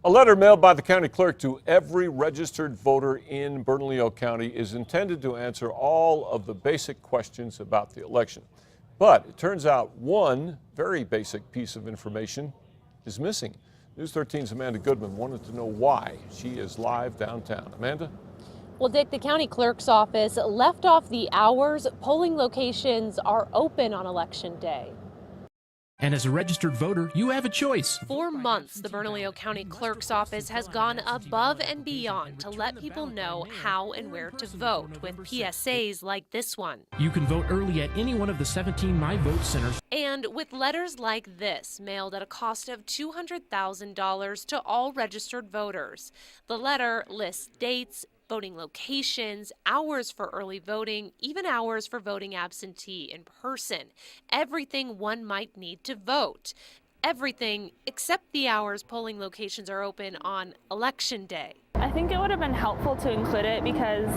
A letter mailed by the county clerk to every registered voter in Bernalillo County is intended to answer all of the basic questions about the election. But it turns out one very basic piece of information is missing. News 13's Amanda Goodman wanted to know why. She is live downtown. Amanda? Well, Dick, the county clerk's office left off the hours polling locations are open on Election Day. And as a registered voter, you have a choice. For months, the Bernalillo County Clerk's Office has gone above and beyond to let people know how and where to vote with PSAs like this one. You can vote early at any one of the 17 My Vote centers. And with letters like this mailed at a cost of $200,000 to all registered voters. The letter lists dates, voting locations, hours for early voting, even hours for voting absentee in person. Everything one might need to vote. Everything except the hours polling locations are open on Election Day. I think it would have been helpful to include it because,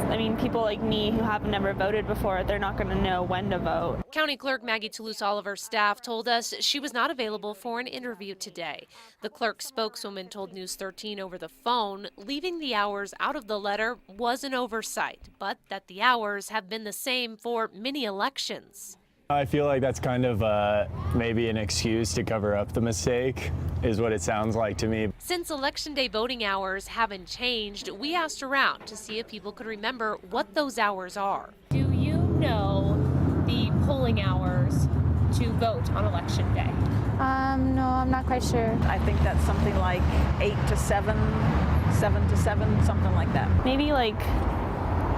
people like me who have never voted before, they're not going to know when to vote. County Clerk Maggie Toulouse-Oliver's staff told us she was not available for an interview today. The clerk's spokeswoman told News 13 over the phone leaving the hours out of the letter was an oversight, but that the hours have been the same for many elections. I feel like that's kind of maybe an excuse to cover up the mistake, is what it sounds like to me. Since Election Day voting hours haven't changed, we asked around to see if people could remember what those hours are. Do you know the polling hours to vote on Election Day? No, I'm not quite sure. I think that's something like 8 to 7, 7 to 7, something like that. Maybe like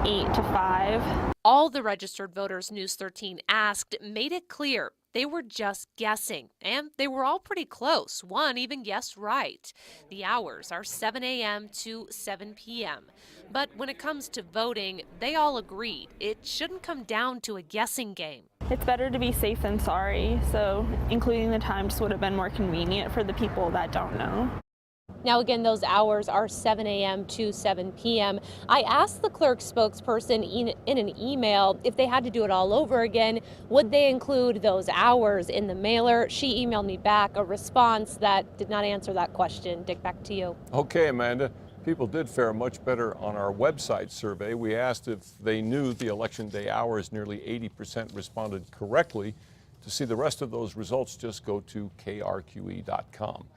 8 to 5. All the registered voters News 13 asked made it clear they were just guessing, and they were all pretty close. One even guessed right. The hours are 7 a.m. to 7 p.m. But when it comes to voting, they all agreed it shouldn't come down to a guessing game. It's better to be safe than sorry, so including the times would have been more convenient for the people that don't know. Now, again, those hours are 7 a.m. to 7 p.m. I asked the clerk's spokesperson in an email if they had to do it all over again, would they include those hours in the mailer? She emailed me back a response that did not answer that question. Dick, back to you. Okay, Amanda. People did fare much better on our website survey. We asked if they knew the Election Day hours. Nearly 80% responded correctly. To see the rest of those results, just go to krqe.com.